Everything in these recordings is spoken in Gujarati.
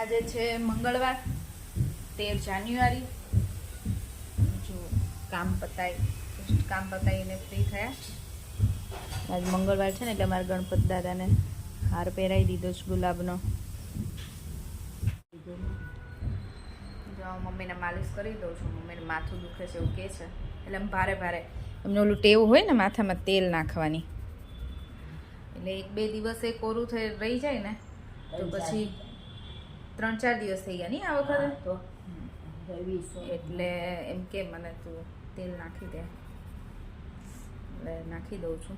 આજે છે મંગળવાર 13 જાન્યુઆરી. જો કામ પતાવીને ફ્રી થયા. આજ મંગળવાર છે ને એટલે અમારા ગણપત દાદાને હાર પહેરાવી દીધો છે ગુલાબનો. જો મમ્મીને માલિશ કરી દઉં છું. મમ્મીને માથું દુખે છે એવું કહે છે એટલે એમ ભારે એમને ઓલું ટેવ હોય ને માથામાં તેલ નાખવાની, એટલે 1-2 દિવસ એ કોરું થઈ રહી જાય ને તો પછી 3-4 દિવસ થઈ ગયા નહીં આ વખતે, એટલે એમ કે મને તું તેલ નાખી દે, એટલે નાખી દઉં છું.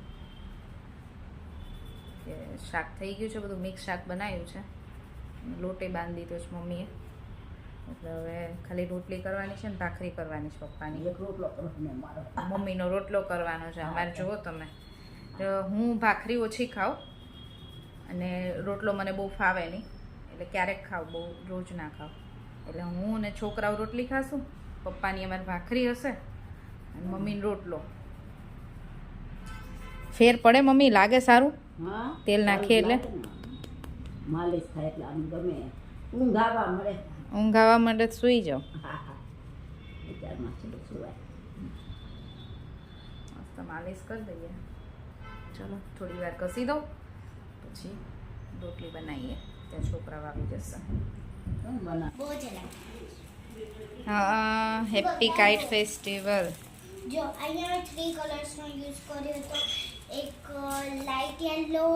કે શાક થઈ ગયું છે, બધું મિક્સ શાક બનાવ્યું છે, લોટે બાંધી દીધો છે મમ્મીએ, એટલે હવે ખાલી રોટલી કરવાની છે ને ભાખરી કરવાની છે પપ્પાની. મમ્મીનો રોટલો કરવાનો છે અમારે. જુઓ તમે, હું ભાખરી ઓછી ખાઉં અને રોટલો મને બહુ ફાવે નહીં, એટલે ક્યારેક ખાવ, બહુ રોજ ના ખાવ. એટલે હું ને છોકરાઓ રોટલી ખાશું, પપ્પાની અમારી ભાખરી હશે અને મમ્મીનો રોટલો. ફેર પડે મમ્મી? લાગે સારું તેલ નાખીએ એટલે? માલિશ થાય એટલે આમ ગમે, ઊંઘ આવવા મળે. ઊંઘ આવવા માટે સૂઈ જાઓ. મસ્ત માલિશ કરી દઈએ. ચલો થોડી વાર કસી દઉં પછી રોટલી બનાવીએ, ત્યાં છોકરાઓ આવી જશે. હા, હેપી કાઇટ ફેસ્ટિવલ. જો અહીંયા 3 કલર્સનો યુઝ કર્યો તો એક લાઇટ યેલો,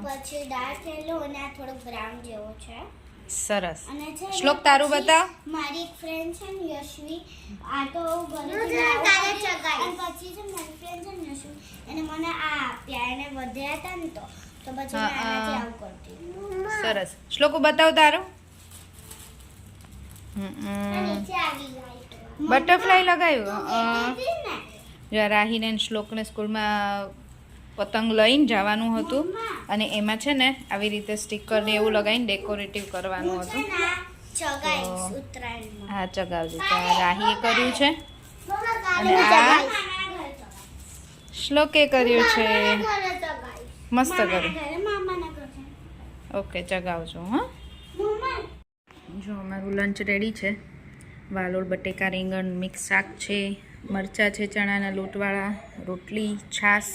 પછી ડાર્ક યેલો અને આ થોડો બ્રાઉન જેવો છે. સરસ. અને છે શ્લોક તારું બતાવ. મારી એક ફ્રેન્ડ છે ને યશવી, આ તો ઘરેથી તારે ચગાઈ. અને પછી છે મારી ફ્રેન્ડ છે ને યશવી, એને મને આ આપ્યા, એને વધ્યા હતા ને તો પછી મેં આનાથી આવું કરતી. સરસ. શ્લોક બતાવ તારું. નીચે આવી ગઈ બટરફ્લાય લગાવ્યું. જો રાહીને શ્લોકને સ્કૂલમાં પતંગ લઈને જવાનું હતું અને એમાં છે ને આવી રીતે સ્ટીકર ને એવું લગાવીને ડેકોરેટિવ કરવાનું હતું. હા, ચગાવજો. રાહીએ કર્યું છે અને આ શ્લોકે કર્યું છે. મસ્ત કર્યું. ઓકે, ચગાવજો. હા, જો અમારું લંચ રેડી છે. વાલોળ બટેકા રીંગણ મિક્સ શાક છે, મરચાં છે ચણાના લોટવાળા, રોટલી, છાશ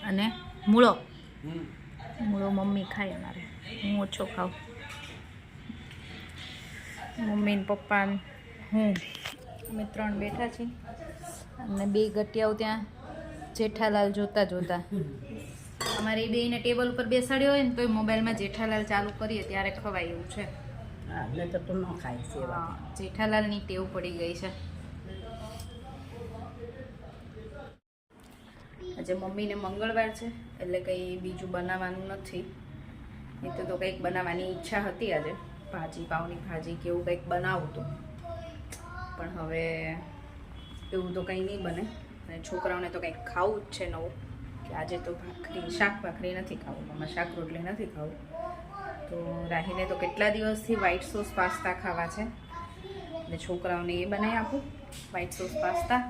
અને મૂળો. મૂળો મમ્મી ખાય અમારે, હું ઓછો ખાઉં. મમ્મી ને પપ્પા હું અમે 3 બેઠા છીએ અને 2 ગટિયાઓ ત્યાં જેઠાલાલ જોતા અમારે 2ને ટેબલ ઉપર બેસાડ્યો હોય ને તોય મોબાઈલમાં જેઠાલાલ ચાલુ કરીએ ત્યારે ખવાય એવું છે. જેઠાલાલની ટેવ પડી ગઈ છે. આજે મમ્મીને મંગળવાર છે એટલે કંઈ બીજું બનાવવાનું નથી. નહીં તો કંઈક બનાવવાની ઈચ્છા હતી આજે, ભાજી, પાવની ભાજી કે એવું કંઈક બનાવું તો, પણ હવે એવું તો કંઈ નહીં બને. અને છોકરાઓને તો કંઈક ખાવું જ છે નવું, કે આજે તો શાક ભાખરી નથી ખાવું, મમ્મા શાક રોટલી નથી ખાવું. તો રાહીને તો કેટલા દિવસથી વ્હાઈટ સોસ પાસ્તા ખાવા છે, એટલે છોકરાઓને એ બનાવી આપું વ્હાઈટ સોસ પાસ્તા.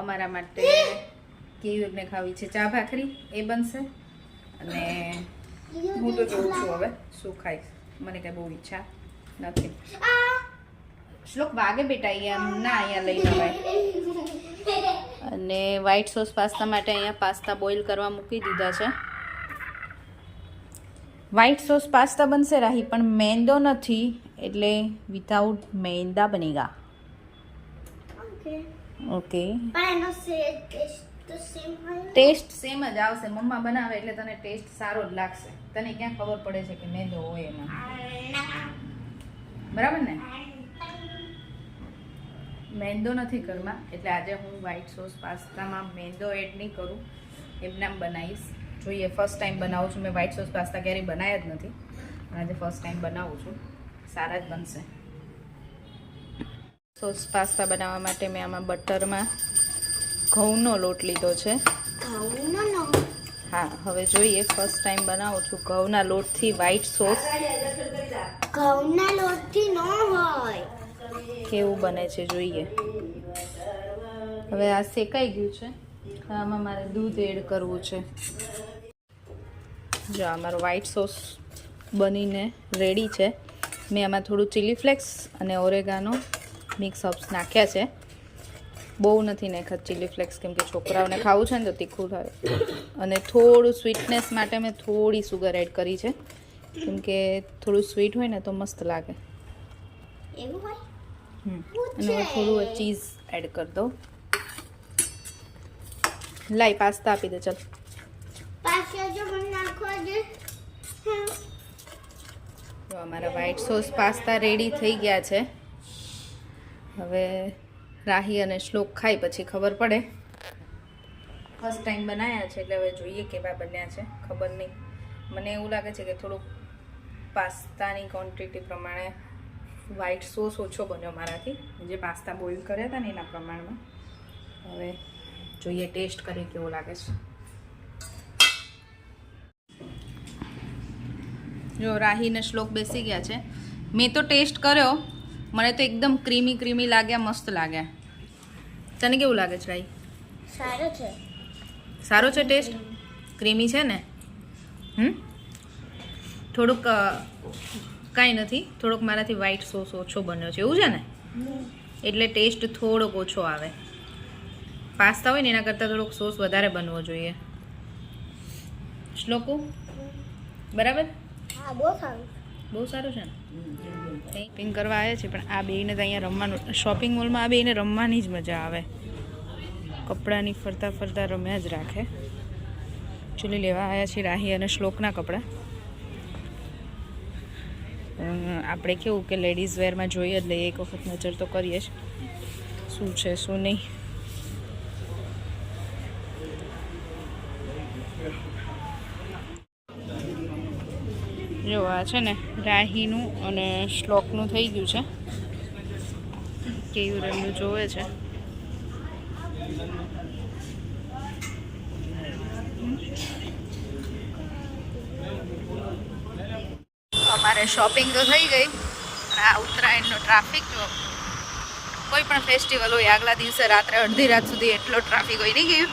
અમારા માટે કેવીને ખાવી છે ચા ભાખરી, એ બનશે. અને હું તો જોઉં છું હવે શું ખાઈશ, મને કંઈ બહુ ઈચ્છા નથી. શ્લોક વાગે બેટા, અહીંયા ના, અહીંયા લઈ લેવાય. અને વ્હાઈટ સોસ પાસ્તા માટે અહીંયા પાસ્તા બોઇલ કરવા મૂકી દીધા છે. વ્હાઈટ સોસ પાસ્તા બનશે રાહી, પણ મેંદો નથી એટલે વિધાઉટ મેંદા બનેગા. ઓકે, ટેસ્ટ સેમ જ આવશે. મમ્મા બનાવે એટલે તને ટેસ્ટ સારો જ લાગશે. તને ક્યાં ખબર પડે છે કે મેંદો હોય એમાં, બરાબર ને? મેંદો નથી ઘરમાં, એટલે આજે હું વ્હાઈટ સોસ પાસ્તામાં મેંદો એડ નહીં કરું, એમને આમ બનાવીશ. જોઈએ, ફર્સ્ટ ટાઈમ બનાવું છું. મેં વ્હાઈટ સોસ પાસ્તા ક્યારેય બનાવ્યા જ નથી, પણ આજે ફર્સ્ટ ટાઈમ બનાવું છું. સારા જ બનશે. સોસ પાસ્તા બનાવવા માટે મેં આમાં બટરમાં ઘઉંનો લોટ લીધો છે. હા, હવે જોઈએ, ફર્સ્ટ ટાઈમ બનાવું છું. ઘઉંના લોટથી વ્હાઈટ સોસ. ઘઉંના લોટથી ન હોય. કેવું બને છે જોઈએ. હવે આ શેકાઈ ગયું છે, આમાં મારે દૂધ એડ કરવું છે. જો અમારો વ્હાઈટ સોસ બનીને રેડી છે. મેં આમાં થોડું ચીલી ફ્લેક્સ અને ઓરેગાનો મિક્સ અપ્સ નાખ્યા છે. બહુ નથી નાખ્યા ચીલી ફ્લેક્સ, કેમ કે છોકરાઓને ખાવું છે ને તો તીખું થાય. અને થોડું સ્વીટનેસ માટે મેં થોડી સુગર એડ કરી છે, કેમ કે થોડું સ્વીટ હોય ને તો મસ્ત લાગે. એવું હોય અને હવે થોડું ચીઝ એડ કરી દઉં. લાઈ પાસ્તા આપી દે ચાલ. પાછળ જો મને નાખવા દે. તો અમારા વ્હાઈટ સોસ પાસ્તા રેડી થઈ ગયા છે. હવે રાહી અને શ્લોક ખાઈ પછી ખબર પડે. ફર્સ્ટ ટાઈમ બનાવ્યા છે એટલે હવે જોઈએ કેવા બન્યા છે. ખબર નહીં, મને એવું લાગે છે કે થોડુંક પાસ્તાની ક્વોન્ટિટી પ્રમાણે વ્હાઈટ સોસ ઓછો બન્યો મારાથી, જે પાસ્તા બોઇલ કર્યા હતા ને એના પ્રમાણમાં. હવે જોઈએ ટેસ્ટ કરી કેવો લાગે છે. જો રાહી ને શ્લોક બેસી ગયા છે. મેં તો ટેસ્ટ કર્યો, મને તો એકદમ ક્રીમી ક્રીમી લાગ્યા, મસ્ત લાગ્યા. તને કેવું લાગે છે રાહી? સારું છે. સારો છે ટેસ્ટ? ક્રીમી છે ને? થોડુંક કાંઈ નથી, થોડોક મારાથી વ્હાઈટ સોસ ઓછો બન્યો છે એવું છે ને, એટલે ટેસ્ટ થોડોક ઓછો આવે. પાસ્તા હોય ને એના કરતાં થોડોક સોસ વધારે બનવો જોઈએ. શ્લોકુ બરાબર? હા, બહુ સારું. બહુ સારું છે ને. શોપિંગ કરવા આવ્યા છે, પણ આ બેને તો અહીંયા રમવાનું, શોપિંગ મોલમાં આ બેને રમવાની જ મજા આવે. કપડાની ફરતા ફરતા રમ્યા જ રાખે. એકચ્યુઅલી લેવા આવ્યા છીએ રાહી અને શ્લોકના કપડાં. આપણે કેવું કે લેડીઝ વેરમાં જોઈએ જ લઈએ, એક વખત નજર તો કરીએ જ શું છે શું નહીં. જો આ છે ને રાહીનું અને શ્લોકનું થઈ ગયું છે. કેવું રહ્યું જોવે છે. અમારે શોપિંગ તો થઈ ગઈ, પણ આ ઉત્તરાયણનો ટ્રાફિક જો, કોઈ પણ ફેસ્ટિવલ હોય આગલા દિવસે રાત્રે અડધી રાત સુધી એટલો ટ્રાફિક હોય નહીં ગયું.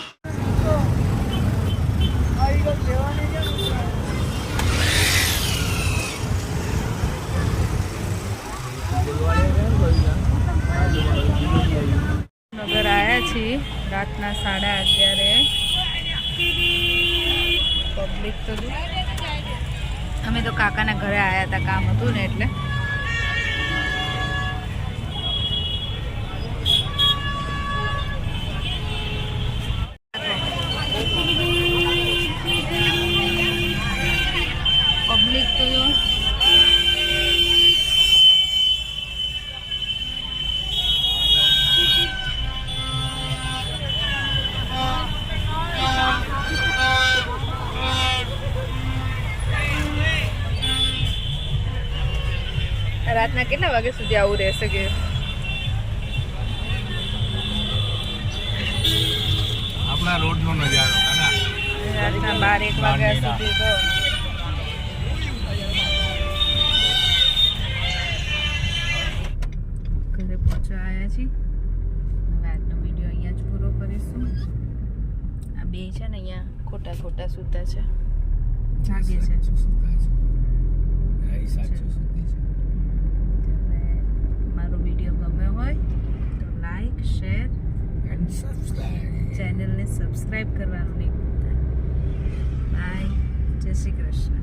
નગર આવ્યા છીએ રાતના 11:30. પબ્લિક તો અમે તો કાકાના ઘરે આવ્યા હતા, કામ હતું ને એટલે. પબ્લિક તો રાતના કેટલા વાગ્યા સુધી આવું રહેશે કે આપણા રોડનો નજારો રાતના 12-1 વાગ્યા સુધી તો ઘરે પહોંચવા આવ્યા છીએ. હવે આજનો વિડીયો અહીંયા જ પૂરો કરીશું. આ બે છે ને અહીંયા ખોટા ખોટા સૂતા છે, જાગે છે. મારો વિડીયો ગમ્યો હોય તો લાઈક, શેર and subscribe. ચેનલને સબસ્ક્રાઈબ કરવાનું નહીં ભૂલતા. બાય, જય શ્રી કૃષ્ણ.